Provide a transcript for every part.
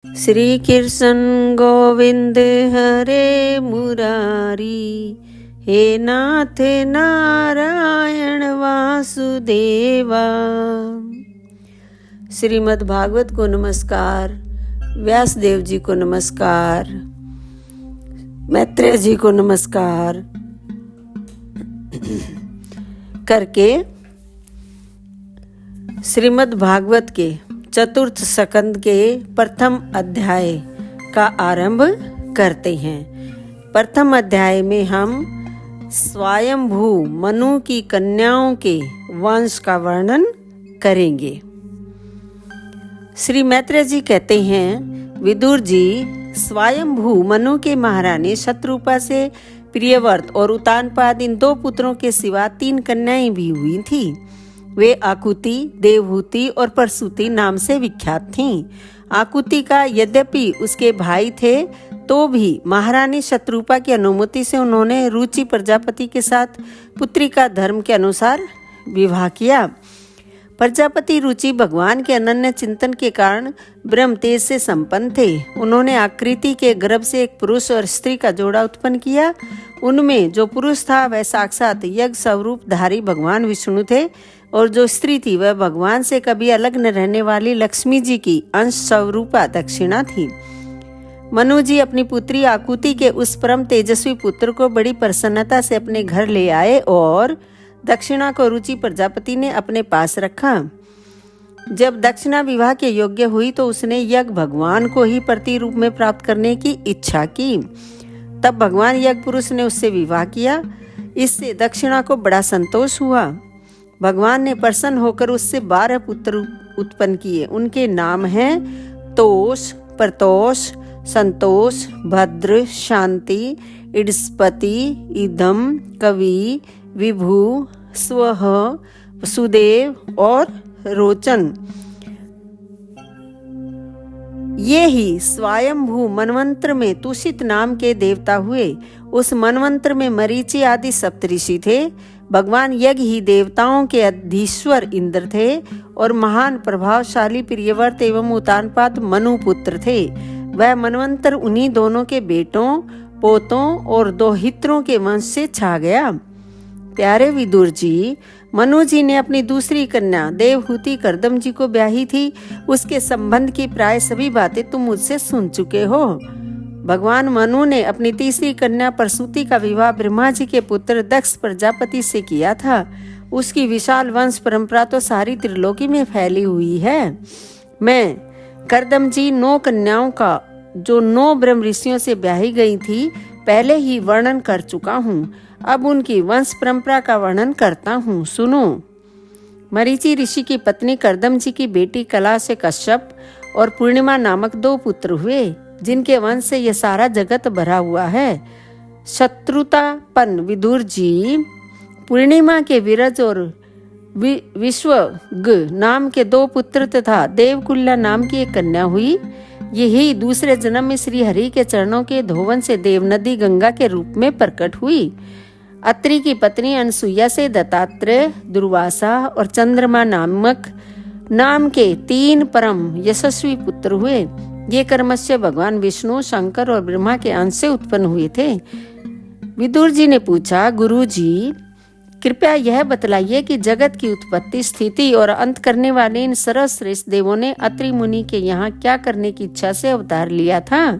श्री कृष्ण गोविंद हरे मुरारी, हे नाथ नारायण वासुदेवा। श्रीमद् भागवत को नमस्कार, व्यासदेव जी को नमस्कार, मैत्रेय जी को नमस्कार करके श्रीमद् भागवत के चतुर्थ स्कंद के प्रथम अध्याय का आरंभ करते हैं। प्रथम अध्याय में हम स्वयंभू मनु की कन्याओं के वंश का वर्णन करेंगे। श्री मैत्रेय जी कहते हैं, विदुर जी, स्वयंभू मनु के महारानी शत्रुपा से प्रियव्रत और उत्तानपाद इन दो पुत्रों के सिवा 3 कन्याएं भी हुई थी। वे आकुति, देवहूति और परसूति नाम से विख्यात थीं। आकुति का यद्यपि उसके भाई थे तो भी महारानी शत्रुपा की अनुमति से उन्होंने रुचि प्रजापति के साथ पुत्री का धर्म के अनुसार विवाह किया। प्रजापति रुचि भगवान के अनन्य चिंतन के कारण ब्रह्म तेज से संपन्न थे। उन्होंने आकृति के गर्भ से एक पुरुष और स्त्री का जोड़ा उत्पन्न किया। उनमें जो पुरुष था वह साक्षात यज्ञ स्वरूप धारी भगवान विष्णु थे और जो स्त्री थी वह भगवान से कभी अलग न रहने वाली लक्ष्मी जी की अंश स्वरूपा दक्षिणा थी। मनु जी अपनी पुत्री आकुति के उस परम तेजस्वी पुत्र को बड़ी प्रसन्नता से अपने घर ले आए और दक्षिणा को रुचि प्रजापति ने अपने पास रखा। जब दक्षिणा विवाह के योग्य हुई तो उसने यज्ञ भगवान को ही प्रति रूप में प्राप्त करने की इच्छा की। तब भगवान यज्ञ पुरुष ने उससे विवाह किया। इससे दक्षिणा को बड़ा संतोष हुआ। भगवान ने प्रसन्न होकर उससे 12 पुत्र उत्पन्न किए। उनके नाम हैं तोष, प्रतोष, संतोष, भद्र, शांति, इडस्पति, इदम, कवि, विभु, स्वह, वसुदेव और रोचन। ये ही स्वयंभू मनवंत्र में तुषित नाम के देवता हुए। उस मनवंत्र में मरीचि आदि सप्तऋषि थे। भगवान यज्ञ ही देवताओं के अधीश्वर इंद्र थे और महान प्रभावशाली प्रियव्रत एवं उत्तानपाद मनु पुत्र थे। वह मनवंतर उन्हीं दोनों के बेटों, पोतों और दोहित्रों के वंश से छा गया। प्यारे विदुर जी, मनु जी ने अपनी दूसरी कन्या देवहूति करदम जी को ब्याही थी। उसके संबंध की प्राय सभी बातें तुम मुझसे सुन चुके हो। भगवान मनु ने अपनी तीसरी कन्या परसूति का विवाह ब्रह्मा जी के पुत्र दक्ष प्रजापति से किया था। उसकी विशाल वंश परंपरा तो सारी त्रिलोकी में फैली हुई है। मैं करदम जी 9 कन्याओं का जो 9 ब्रह्म ऋषियों से ब्याही गई थी पहले ही वर्णन कर चुका हूँ। अब उनकी वंश परंपरा का वर्णन करता हूँ, सुनो। मरीचि ऋषि की पत्नी करदम जी की बेटी कला से कश्यप और पूर्णिमा नामक 2 पुत्र हुए, जिनके वंश से यह सारा जगत भरा हुआ है। शत्रुतापन विदुर जी, पूर्णिमा के विरज और विश्वग नाम के 2 पुत्र तथा देवकुल्ला नाम की एक कन्या हुई। यही दूसरे जन्म में श्री हरि के चरणों के धोवन से देव नदी गंगा के रूप में प्रकट हुई। अत्रि की पत्नी अनसुईया से दत्तात्रेय, दुर्वासा और चंद्रमा नाम के 3 परम यशस्वी पुत्र हुए। ये क्रमशः भगवान विष्णु, शंकर और ब्रह्मा के अंश से उत्पन्न हुए थे। विदुर जी ने पूछा, गुरु जी, कृपया यह बतलाइए कि जगत की उत्पत्ति, स्थिति और अंत करने वाले इन सर्वश्रेष्ठ देवों ने अत्रि मुनि के यहाँ क्या करने की इच्छा से अवतार लिया था?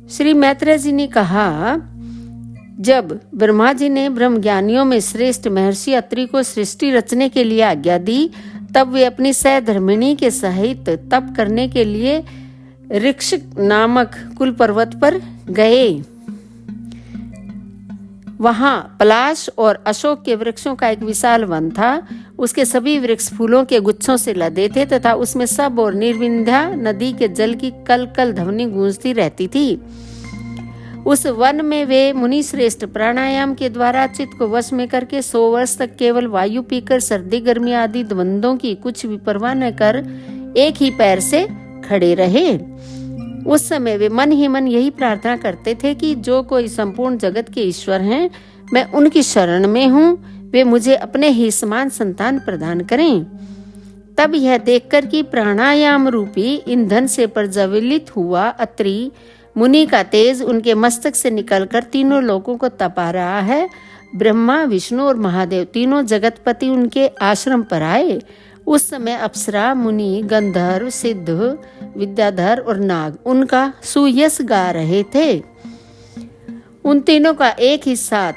श्री मैत्रेय जी ने कहा, जब ब्रह्मा जी ने ब्रह्म ज्ञानियों में श्रेष्ठ महर्षि अत्रि को सृष्टि रचने के लिए आज्ञा दी, तब वे अपनी सहधर्मिणी के सहित तप करने के लिए ऋक्ष नामक कुल पर्वत पर गए। वहां पलाश और अशोक के वृक्षों का एक विशाल वन था। उसके सभी वृक्ष फूलों के गुच्छों से लदे थे तथा उसमें सब और निर्विंध्या नदी के जल की कल कल ध्वनि गूंजती रहती थी। उस वन में वे मुनि श्रेष्ठ प्राणायाम के द्वारा चित्त को वश में करके 100 वर्ष तक केवल वायु पीकर सर्दी गर्मी आदि द्वंद्वों की कुछ भी परवाह न कर एक ही पैर से खड़े रहे। उस समय वे मन ही मन यही प्रार्थना करते थे कि जो कोई संपूर्ण जगत के ईश्वर हैं, मैं उनकी शरण में हूँ, वे मुझे अपने ही समान संतान प्रदान करें। तब यह देखकर कि प्राणायाम रूपी ईंधन से प्रज्वलित हुआ अत्रि मुनि का तेज उनके मस्तक से निकलकर तीनों लोकों को तपा रहा है, ब्रह्मा, विष्णु और महादेव तीनों जगतपति उनके आश्रम पर आए। उस समय अप्सरा, मुनि, गंधर्व, सिद्ध, विद्याधर और नाग उनका सुयश गा रहे थे। उन तीनों का एक ही साथ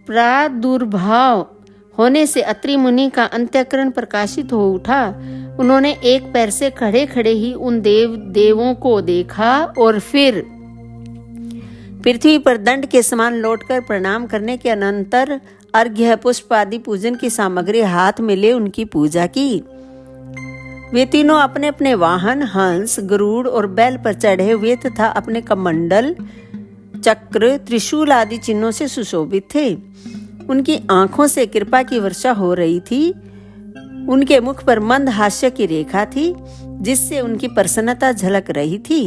प्रादुर्भाव होने से अत्रि मुनि का अंतःकरण प्रकाशित हो उठा। उन्होंने एक पैर से खड़े खड़े ही उन देवों को देखा और फिर पृथ्वी पर दंड के समान लौटकर प्रणाम करने के अनंतर अर्घ्य, पुष्प आदि पूजन की सामग्री हाथ में ले उनकी पूजा की। वे तीनों अपने अपने वाहन हंस, गरुड़ और बैल पर चढ़े हुए तथा अपने कमंडल, चक्र, त्रिशूल आदि चिन्हों से सुशोभित थे। उनकी आंखों से कृपा की वर्षा हो रही थी। उनके मुख पर मंद हास्य की रेखा थी जिससे उनकी प्रसन्नता झलक रही थी।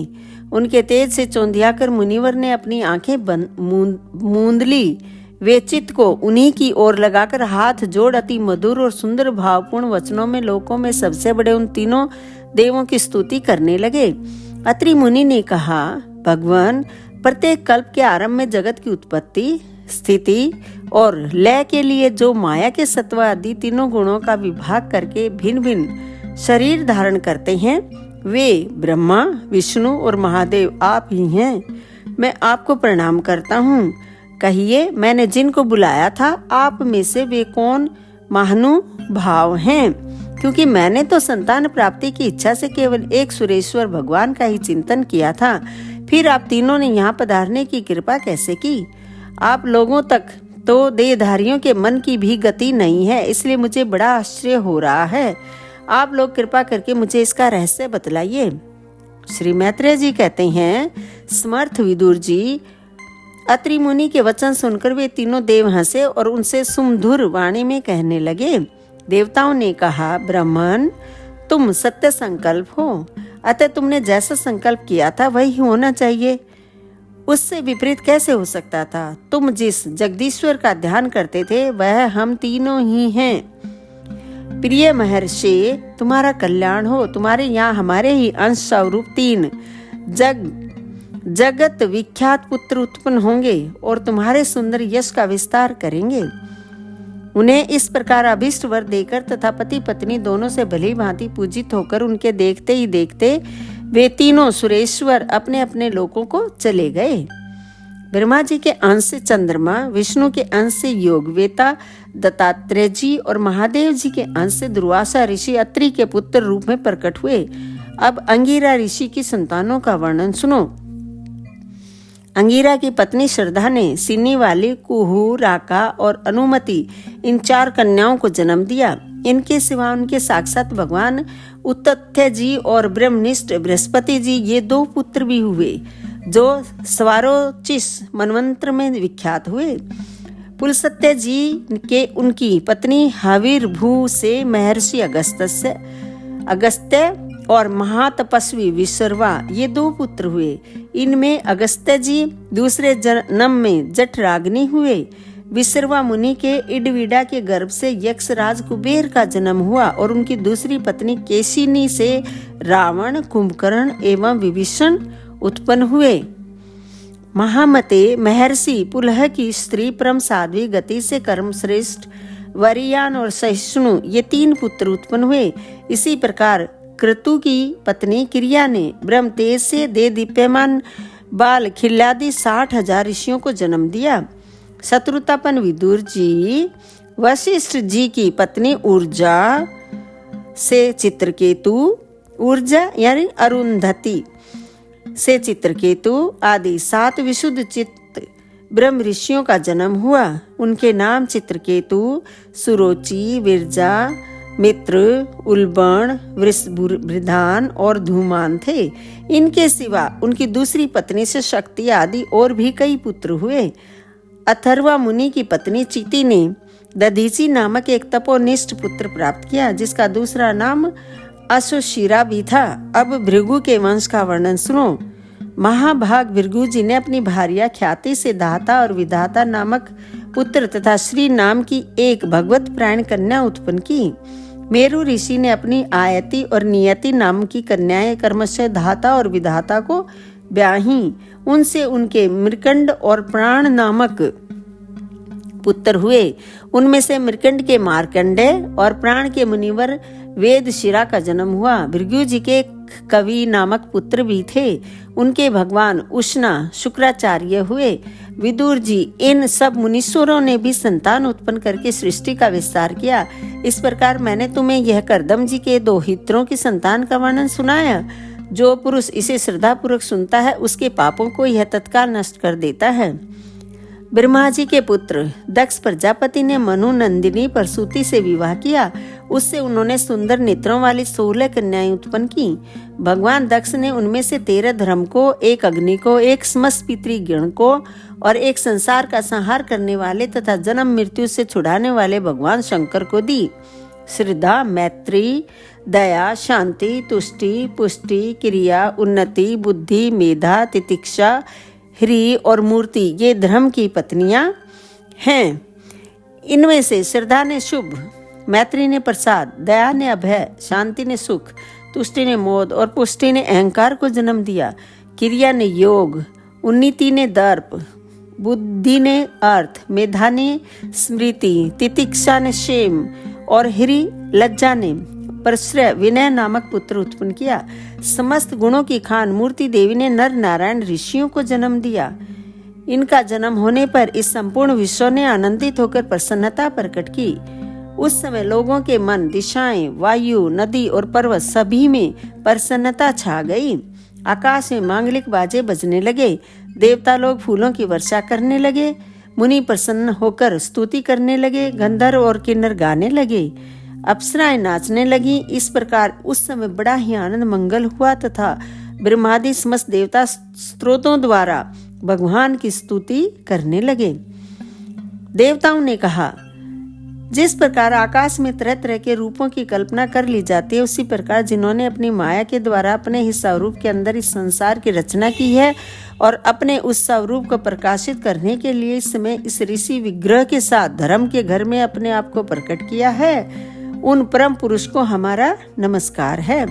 उनके तेज से चौंधियाकर मुनिवर ने अपनी आंखें मूंद ली। वे चित्त को उन्हीं की ओर लगाकर हाथ जोड़ अति मधुर और सुंदर भावपूर्ण वचनों में लोकों में सबसे बड़े उन तीनों देवों की स्तुति करने लगे। अत्रि मुनि ने कहा, भगवान, प्रत्येक कल्प के आरंभ में जगत की उत्पत्ति, स्थिति और लय के लिए जो माया के सत्व आदि तीनों गुणों का विभाग करके भिन्न भिन्न शरीर धारण करते हैं, वे ब्रह्मा, विष्णु और महादेव आप ही हैं। मैं आपको प्रणाम करता हूँ। कहिए, मैंने जिनको बुलाया था आप में से वे कौन महानुभाव हैं? क्योंकि मैंने तो संतान प्राप्ति की इच्छा से केवल एक सुरेश्वर भगवान का ही चिंतन किया था। फिर आप तीनों ने यहाँ पधारने की कृपा कैसे की? आप लोगों तक तो देहधारियों के मन की भी गति नहीं है, इसलिए मुझे बड़ा आश्चर्य हो रहा है। आप लोग कृपा करके मुझे इसका रहस्य बतलाइए। श्री मैत्रेय जी कहते हैं, समर्थ विदुर जी, अत्रि मुनि के वचन सुनकर वे तीनों देव हंसे और उनसे सुमधुर वाणी में कहने लगे। देवताओं ने कहा, ब्राह्मण, तुम सत्य संकल्प हो, अतः तुमने जैसा संकल्प किया था वही होना चाहिए। उससे विपरीत कैसे हो सकता था? तुम जिस जगदीश्वर का ध्यान करते थे वह हम तीनों ही हैं। प्रिय महर्षि, तुम्हारा कल्याण हो। तुम्हारे यहाँ हमारे ही अंश स्वरूप 3 जगत विख्यात पुत्र उत्पन्न होंगे और तुम्हारे सुंदर यश का विस्तार करेंगे। उन्हें इस प्रकार अभिष्ट वर देकर तथा पति पत्नी दोनों से भली भांति पूजित होकर उनके देखते ही देखते वे तीनों सुरेश्वर अपने अपने लोकों को चले गए। ब्रह्मा जी के अंश से चंद्रमा, विष्णु के अंश से योगवेता दत्तात्रेय जी और महादेव जी के अंश से दुर्वासा ऋषि अत्रि के पुत्र रूप में प्रकट हुए। अब अंगिरा ऋषि की संतानों का वर्णन सुनो। अंगिरा की पत्नी श्रद्धा ने सिन्नी वाली, कुहू, राका और अनुमति इन 4 कन्याओं को जन्म दिया। इनके सिवा उनके साक्षात भगवान उत्तथ्य जी और ब्रह्मनिष्ठ बृहस्पति जी ये 2 पुत्र भी हुए जो स्वारोचिस मनवंत्र में विख्यात हुए। पुलसत्य जी के उनकी पत्नी हविर्भू से महर्षि अगस्त्य और महातपस्वी विश्रवा ये 2 पुत्र हुए। इनमें अगस्त्य जी दूसरे जन्म में जठराग्नि हुए। विश्रवा मुनि के इडविडा के गर्भ से यक्षराज कुबेर का जन्म हुआ और उनकी दूसरी पत्नी केशिनी से रावण, कुंभकर्ण एवं विभीषण उत्पन्न हुए। महामते महर्षि पुलह की स्त्री परम साध्वी, गति से कर्म श्रेष्ठ वरियान और सहिष्णु ये 3 पुत्र उत्पन्न हुए। इसी प्रकार क्रतु की पत्नी क्रिया ने ब्रह्म तेज से दे दीप्यमान बाल खिल्लादि 60,000 ऋषियों को जन्म दिया। शत्रुतापन विदुर जी वशिष्ठ जी की पत्नी ऊर्जा से चित्रकेतु, ऊर्जा यानी अरुंधति से चित्रकेतु आदि 7 विशुद्ध चित्त ब्रह्म ऋषियों का जन्म हुआ। उनके नाम चित्रकेतु, सुरोचि, विरजा, मित्र, उल्बण, वृषभृधान और धूमान थे। इनके सिवा उनकी दूसरी पत्नी से शक्ति आदि और भी कई पुत्र हुए। अथर्वा मुनि की पत्नी चीति ने दधीची नामक एक तपोनिष्ठ पुत्र प्राप्त किया जिसका दूसरा नाम अशोशिरा भी था। अब भृगु के वंश का वर्णन सुनो। महाभाग भृगु जी ने अपनी भार्या ख्याति से दाता और विधाता नामक पुत्र तथा श्री नाम की एक भगवत प्राण कन्या उत्पन्न की। मेरु ऋषि ने अपनी आयति और नियति नाम की कन्याएं क्रमशः धाता और विधाता को ब्याही। उनसे उनके मृकंड और प्राण नामक पुत्र हुए। उनमें से मृकंड के मार्कंडेय और प्राण के मुनिवर वेदशिरा का जन्म हुआ। भृगु जी के कवि नामक पुत्र भी थे। उनके भगवान उष्णा शुक्राचार्य हुए। विदुर जी इन सब मुनीश्वरों ने भी संतान उत्पन्न करके सृष्टि का विस्तार किया। इस प्रकार मैंने तुम्हें यह कर्दम जी के 2 हित्रों की संतान का वर्णन सुनाया। जो पुरुष इसे श्रद्धापूर्वक सुनता है उसके पापों को यह तत्काल नष्ट कर देता है। ब्रह्मा जी के पुत्र दक्ष प्रजापति ने मनु नंदिनी प्रसूति से विवाह किया। उससे उन्होंने सुंदर नेत्रों वाली 16 कन्याएं उत्पन्न की। भगवान दक्ष ने उनमें से 13 धर्म को, 1 अग्नि को, 1 समस्त पितृगण को और 1 संसार का संहार करने वाले तथा जन्म मृत्यु से छुड़ाने वाले भगवान शंकर को दी। श्रद्धा, मैत्री, दया, शांति, तुष्टि, पुष्टि, क्रिया, उन्नति, बुद्धि, मेधा, तितिक्षा, ह्री और मूर्ति ये धर्म की पत्नियां हैं। इनमें से श्रद्धा ने शुभ, मैत्री ने प्रसाद, दया ने अभय, शांति ने सुख, तुष्टि ने मोद और पुष्टि ने अहंकार को जन्म दिया। क्रिया ने योग, उन्नति ने दर्प, बुद्धि ने अर्थ, मेधा ने स्मृति, तितिक्षा ने क्षेम और ह्री लज्जा ने परश्रय विनय नामक पुत्र उत्पन्न किया। समस्त गुणों की खान मूर्ति देवी ने नर नारायण ऋषियों को जन्म दिया। इनका जन्म होने पर इस संपूर्ण विश्व ने आनंदित होकर प्रसन्नता प्रकट की। उस समय लोगों के मन, दिशाएं, वायु, नदी और पर्वत सभी में प्रसन्नता छा गई। आकाश में मांगलिक बाजे बजने लगे। देवता लोग फूलों की वर्षा करने लगे। मुनि प्रसन्न होकर स्तुति करने लगे। गंधर्व और किन्नर गाने लगे। अप्सराएं नाचने लगी। इस प्रकार उस समय बड़ा ही आनंद मंगल हुआ तथा ब्रह्मादि समस्त देवता स्त्रोतों द्वारा भगवान की स्तुति करने लगे। देवताओं ने कहा, जिस प्रकार आकाश में तरह तरह के रूपों की कल्पना कर ली जाती है, उसी प्रकार जिन्होंने अपनी माया के द्वारा अपने ही स्वरूप के अंदर इस संसार की रचना की है और अपने उस स्वरूप को प्रकाशित करने के लिए इस समय इस ऋषि विग्रह के साथ धर्म के घर में अपने आप को प्रकट किया है, उन परम पुरुष को हमारा नमस्कार है।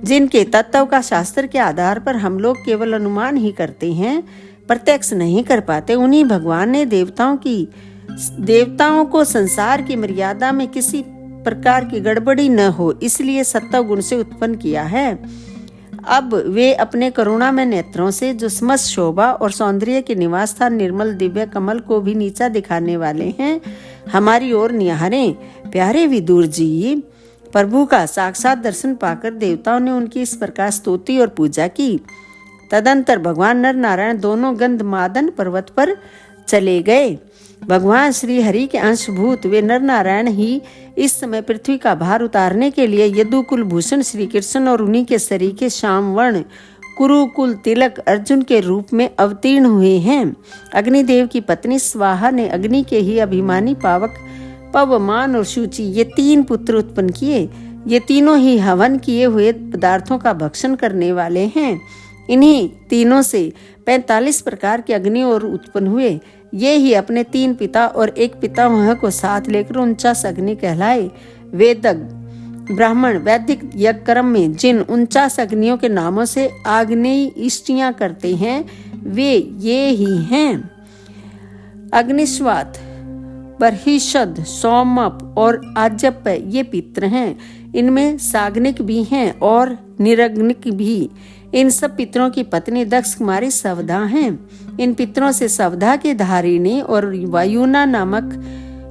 जिनके तत्व का शास्त्र के आधार पर हम लोग केवल अनुमान ही करते हैं, प्रत्यक्ष नहीं कर पाते, उन्हीं भगवान ने देवताओं को संसार की मर्यादा में किसी प्रकार की गड़बड़ी न हो इसलिए सत्व गुण से उत्पन्न किया है। अब वे अपने करुणा में नेत्रों से जो समस्त शोभा और सौंदर्य के निवास स्थान निर्मल दिव्य कमल को भी नीचा दिखाने वाले हैं, हमारी ओर निहारें। प्यारे विदुर जी, प्रभु का साक्षात दर्शन पाकर देवताओं ने उनकी इस प्रकार स्तुति और पूजा की। तदंतर भगवान नर नारायण दोनों गंधमादन पर्वत पर चले गए। भगवान श्री हरि के अंशभूत वे नर नारायण ही इस समय पृथ्वी का भार उतारने के लिए यदुकुल भूषण श्री कृष्ण और उन्हीं के सरीखे श्यामवर्ण कुरुकुल तिलक अर्जुन के रूप में अवतीर्ण हुए हैं। अग्निदेव की पत्नी स्वाहा ने अग्नि के ही अभिमानी पावक पवमान और शुचि ये 3 पुत्र उत्पन्न किए। ये तीनों ही हवन किए हुए पदार्थों का भक्षण करने वाले हैं। इन्हीं तीनों से 45 प्रकार के अग्नि और उत्पन्न हुए। ये ही अपने 3 पिता और 1 पितामह को साथ लेकर 49 अग्नि कहलाए। वेदज्ञ ब्राह्मण वैदिक यज्ञ कर्म में जिन 49 अग्नियों के नामों से आग्नेय इष्टियां करते हैं, वे ये ही हैं: अग्निश्वात, बर्हिषद, सौमप और आजप्य ये पित्र हैं। इनमें साग्निक भी हैं और निरग्निक भी। इन सब पितरों की पत्नी दक्ष कुमारी सवधा हैं। इन पितरों से सवधा के धारिणी और वायुना नामक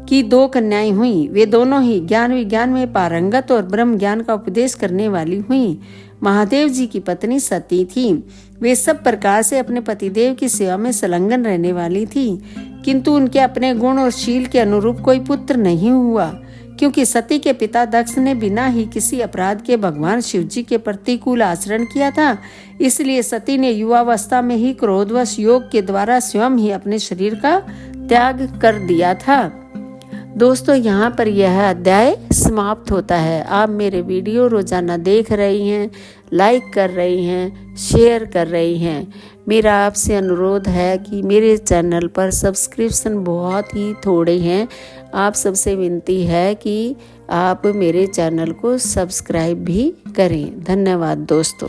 की 2 कन्याएं हुई। वे दोनों ही ज्ञान विज्ञान में पारंगत और ब्रह्म ज्ञान का उपदेश करने वाली हुई। महादेव जी की पत्नी सती थी। वे सब प्रकार से अपने पतिदेव की सेवा में संलग्न रहने वाली थी, किंतु उनके अपने गुण और शील के अनुरूप कोई पुत्र नहीं हुआ, क्योंकि सती के पिता दक्ष ने बिना ही किसी अपराध के भगवान शिव जी के प्रतिकूल आचरण किया था। इसलिए सती ने युवावस्था में ही क्रोधवश योग के द्वारा स्वयं ही अपने शरीर का त्याग कर दिया था। दोस्तों, यहाँ पर यह अध्याय समाप्त होता है। आप मेरे वीडियो रोजाना देख रही हैं, लाइक कर रही हैं, शेयर कर रहे हैं। मेरा आपसे अनुरोध है कि मेरे चैनल पर सब्सक्रिप्शन बहुत ही थोड़े हैं। आप सबसे विनती है कि आप मेरे चैनल को सब्सक्राइब भी करें। धन्यवाद दोस्तों।